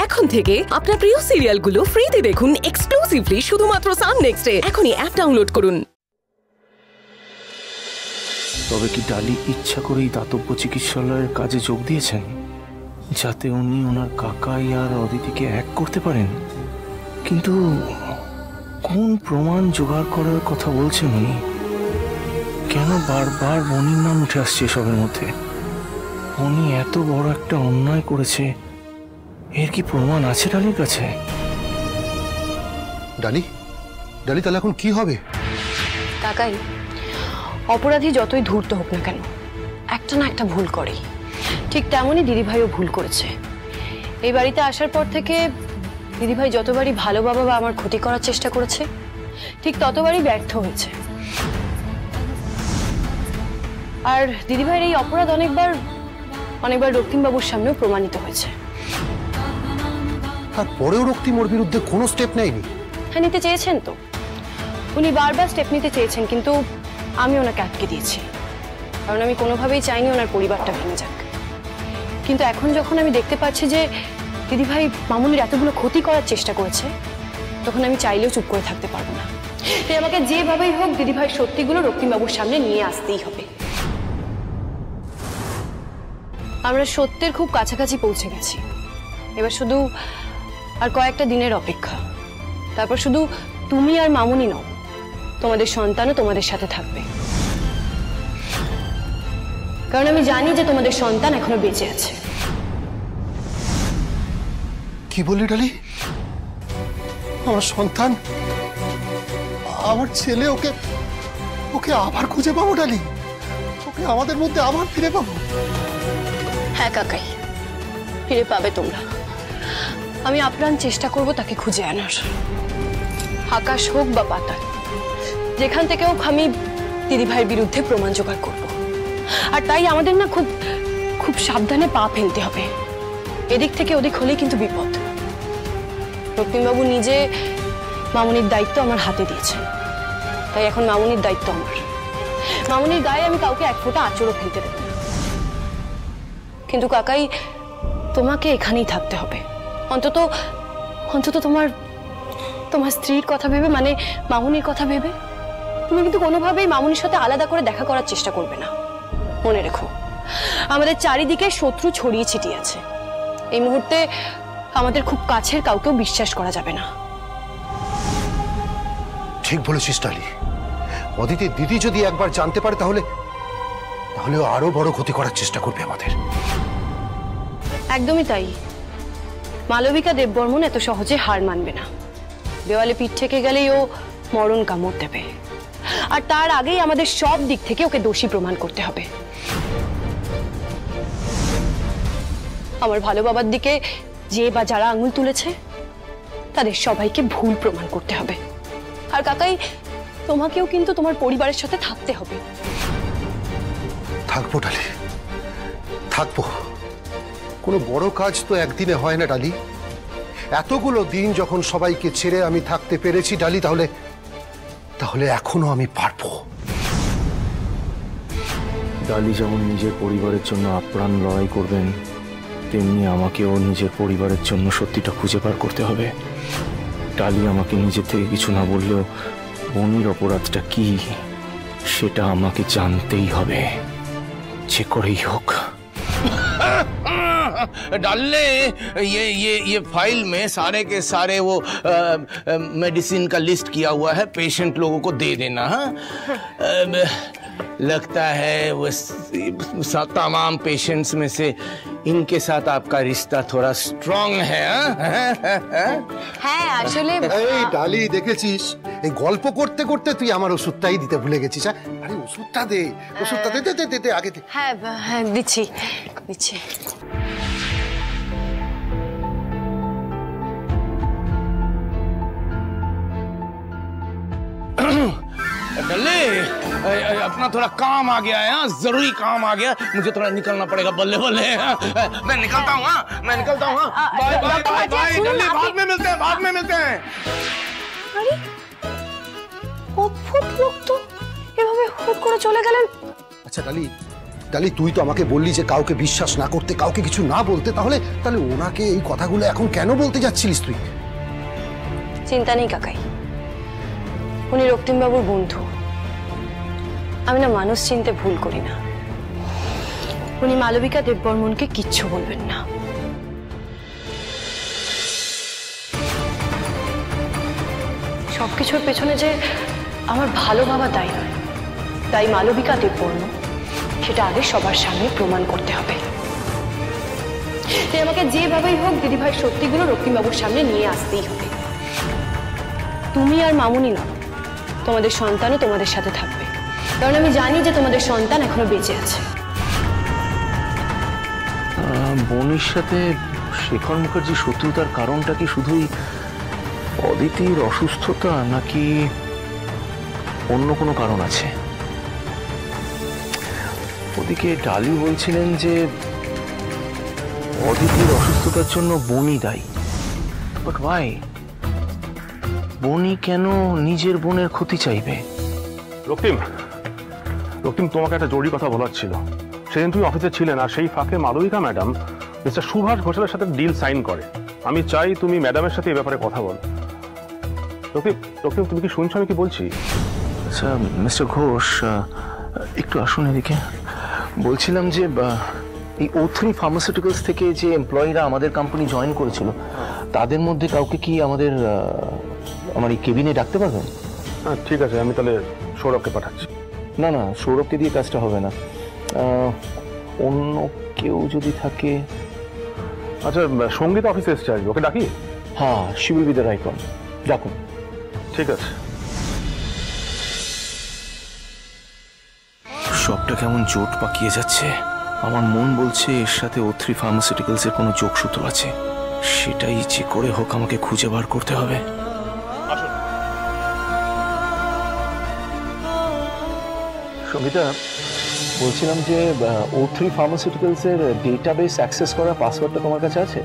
এখন থেকে আপনার প্রিয় সিরিয়ালগুলো ফ্রিতে দেখুন এক্সক্লুসিভলি শুধুমাত্র সান নেক্সটে। এখনই অ্যাপ ডাউনলোড করুন। তবে কি ডালি ইচ্ছা করেই দাতব্য চিকিৎসালয়ের কাজে যোগ দিয়েছেন, যাতে উনি ওনার কাকাই আর অদিতিকে এক করতে পারেন? কিন্তু কোন প্রমাণ জোগাড় করার কথা বলছেন উনি? কেন বারবার বনির নাম উঠে আসছে এসবের মধ্যে? বনি এত বড় একটা অন্যায় করেছে, এর কি প্রমাণ আছে ডালির কাছে? ডালি ডালি তাহলে এখন কি হবে? কাকাই, অপরাধী যতই ধূর্ত হোক না কেন, একটা না একটা ভুল করে। ঠিক তেমনই দিদিভাইও ভুল করেছে। এই বাড়িতে আসার পর থেকে দিদিভাই যতবারই ভালো বাবা বা আমার ক্ষতি করার চেষ্টা করেছে, ঠিক ততবারই ব্যর্থ হয়েছে। আর দিদিভাইয়ের এই অপরাধ অনেকবার রক্তিমবাবুর সামনেও প্রমাণিত হয়েছে। তারপরেও রক্তিম ওর বিরুদ্ধে কোনো স্টেপ নেয়নি? হ্যাঁ, নিতে চেয়েছেন তো। উনি বারবার স্টেপ নিতে চেয়েছেন, কিন্তু আমি ওনাকে আটকে দিয়েছি। কারণ আমি কোনোভাবেই চাইনি ওনার পরিবারটা ভেঙে যাক। কিন্তু এখন যখন আমি দেখতে পাচ্ছি যে দিদিভাই মামুনির এতগুলো ক্ষতি করার চেষ্টা করেছে, তখন আমি চাইলেও চুপ করে থাকতে পারবো না। তাই আমাকে যেভাবেই হোক দিদিভাইয়ের সত্যিগুলো রক্তিমবাবুর সামনে নিয়ে আসতেই হবে। আমরা সত্যের খুব কাছাকাছি পৌঁছে গেছি। এবার শুধু আর কয়েকটা দিনের অপেক্ষা। তারপর শুধু তুমি আর মামুনি নও, তোমাদের সন্তানও তোমাদের সাথে থাকবে। কারণ আমি জানি যে তোমাদের সন্তান এখনো বেঁচে আছে। কি বললি ডালি? আমার সন্তান, আমার ছেলে, ওকে ওকে আবার খুঁজে পাবো ডালি? ওকে আমাদের মধ্যে আবার ফিরে পাবো? হ্যাঁ কাকাই, ফিরে পাবে তোমরা। আমি আপ্রাণ চেষ্টা করব তাকে খুঁজে আনার। আকাশ হোক বা পাতাল, যেখান থেকে হোক আমি দিদিভাইয়ের বিরুদ্ধে প্রমাণ জোগাড় করব। আর তাই আমাদের না খুব খুব সাবধানে পা ফেলতে হবে। এদিক থেকে ওদিক হলেই কিন্তু বিপদ। রক্তিমবাবু নিজে মামুনির দায়িত্ব আমার হাতে দিয়েছেন, তাই এখন মামুনির দায়িত্ব আমার। মামুনির গায়ে আমি কাউকে এক ফোঁটা আঁচড়ও ফেলতে দেব না। কিন্তু কাকাই, তোমাকে এখানেই থাকতে হবে। অন্তত অন্তত তোমার স্ত্রীর কথা ভেবে, মানে মামুনির কথা ভেবে। তুমি কিন্তু কোনোভাবেই মামুনির সাথে আলাদা করে দেখা করার চেষ্টা করবে না। মনে রেখো, আমাদের চারিদিকে শত্রু ছড়িয়ে ছিটিয়ে আছে। এই মুহূর্তে আমাদের খুব কাছের কাউকেও বিশ্বাস করা যাবে না। ঠিক বলেছিস ডালি। অদিতি দিদি যদি একবার জানতে পারে, তাহলে ও আরো বড় ক্ষতি করার চেষ্টা করবে আমাদের। একদমই তাই। মালবিকা দেববর্মন এত সহজে হার মানবে না। দেওয়ালে পিঠ থেকে গেলেই ও মরণ কামড় দেবে। আর তার আগেই আমাদের সব দিক থেকে ওকে দোষী প্রমাণ করতে হবে। আমার ভালো বাবার দিকে যে বা যারা আঙুল তুলেছে, তাদের সবাইকে ভুল প্রমাণ করতে হবে। আর কাকাই, তোমাকেও কিন্তু তোমার পরিবারের সাথে থাকতে হবে। থাকবো ডালি, থাকবো। কোনো বড় কাজ তো একদিনে হয় না ডালি। এতগুলো দিন যখন সবাইকে ছেড়ে আমি থাকতে পেরেছি ডালি, তাহলে এখনো আমি পারবো। ডালি যেমন নিজের পরিবারের জন্য আপ্রাণ লড়াই করবেন, তেমনি আমাকেও নিজের পরিবারের জন্য সত্যিটা খুঁজে বার করতে হবে। ডালি আমাকে নিজের থেকে কিছু না বললেও বনির অপরাধটা কি সেটা আমাকে জানতেই হবে, যে করেই হোক। डालने ये फाइल में सारे के सारे वो मेडिसिन का लिस्ट किया हुआ है, पेशेंट लोगों को दे देना। हाँ, लगता है वो तमाम पेशेंट्स में से इनके साथ आपका रिश्ता थोड़ा स्ट्रॉन्ग है। হ্যাঁ, আসলে এই ডালি, দেখেছিস এই গল্প করতে করতে তুই আমার ওষুধটাই দিতে ভুলে গেছিস। আরে ওষুধটা দে, ওষুধটা দে দে দে দে আগে দে। হ্যাঁ হ্যাঁ, দিচ্ছি দিচ্ছি। डल्ले, अपना थोड़ा काम आ गया है। हाँ, जरूरी काम आ गया, मुझे थोड़ा निकलना पड़ेगा। बल्ले बल्ले, मैं निकलता हूँ। मैं निकलता हूँ। बाय बाय बाय बाय डल्ले, बाद में मिलते हैं, बाद में मिलते हैं। আরে অদ্ভুত লোক তো, এভাবে হুট করে চলে গেলেন। আচ্ছা ডালি, ডালি তুই তো আমাকে বললি যে কাউকে বিশ্বাস না করতে, কাউকে কিছু না বলতে, তাহলে তাহলে ওনাকে এই কথাগুলো এখন কেন বলতে যাচ্ছিলিস তুই? চিন্তা নেই কাকাই, উনি রক্তিমবাবুর বন্ধু। আমি না মানুষ চিনতে ভুল করি না। উনি মালবিকা দেববর্মনকে কিচ্ছু বলবেন না। সবকিছুর পেছনে যে আমার ভালো ভাবা দায়ী নয়, তাই মালবিকা দেববর্মন সেটা আগে সবার সামনে প্রমাণ করতে হবে। তাই আমাকে যেভাবেই হোক দিদিভাই সত্যিগুলো রক্তিমবাবুর সামনে নিয়ে আসতেই হবে। তুমি আর মামুনি না, তোমাদের সন্তানও তোমাদের সাথে থাকবে, কারণ আমি জানি যে তোমাদের সন্তান এখনো বেঁচে আছে। বনির সাথে শেখর মুখার্জি শত্রুতার কারণটা কি শুধুই অদিতির অসুস্থতা, নাকি অন্য কোনো কারণ আছে? ওদিকে ডালি বলছিলেন যে অদিতির অসুস্থতার জন্য বনি দায়ী, বাট ওয়াই? বনি কেন নিজের বোনের ক্ষতি চাইবে? রক্তিম, তোমাকে একটা জরুরি কথা বলার ছিল। সেদিন তুমি অফিসে ছিলেন, আর সেই ফাঁকে মালবিকা ম্যাডাম মিস্টার সুভাষ ঘোষালের সাথে ডিল সাইন করে। আমি চাই তুমি ম্যাডামের সাথে এই ব্যাপারে কথা বল। রক্তিম, তুমি কি শুনছো আমি কি বলছি? আচ্ছা মিস্টার ঘোষ, একটু আসুন এদিকে। বলছিলাম যে এই O3 ফার্মাসিউটিক্যালস থেকে যে এমপ্লয়িরা আমাদের কোম্পানি জয়েন করেছিল, তাদের মধ্যে কাউকে কি আমার এই কেবিনে ডাকতে পারবেন? হ্যাঁ ঠিক আছে, আমি তাহলে সৌরভকে পাঠাচ্ছি। না না, সৌরভকে দিয়ে কাজটা হবে না, অন্য কেউ যদি থাকে। আচ্ছা, সঙ্গীত অফিসে এসছে আজকে, ওকে ডাকি? হ্যাঁ, she will be the right one, ডাকুন। ঠিক আছে। সবটা কেমন জোট পাকিয়ে যাচ্ছে। আমার মন বলছে এর সাথে O3 ফার্মাসিউটিক্যালস এর কোনো যোগসূত্র আছে। সেটাই যে করে হোক আমাকে খুঁজে বার করতে হবে। সঙ্গীতা, বলছিলাম যে O3 ফার্মাসিউটিক্যালস এর ডেটাবেস অ্যাক্সেস করার পাসওয়ার্ডটা তোমার কাছে আছে?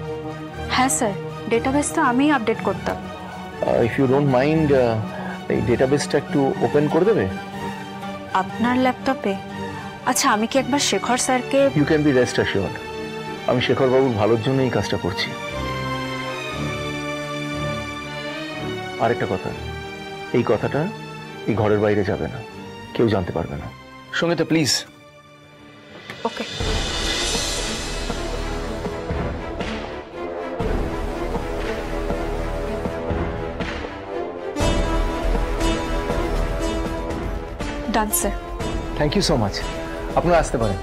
হ্যাঁ স্যার, ডেটাবেস তো আমিই আপডেট করতাম। ইফ ইউ ডোন্ট মাইন্ড, এই ডেটাবেসটা একটু ওপেন করে দেবে আপনার ল্যাপটপে? আচ্ছা, আমি কি একবার শেখর স্যারকে? You can be rest assured, আমি শেখর বাবুর ভালোর জন্য এই কাজটা করছি। আরেকটা কথা, এই কথাটা এই ঘরের বাইরে যাবে না, কেউ জানতে পারবে না। Sangeeta please. Okay. Done sir. Thank you so much, আপনারা আসতে পারেন।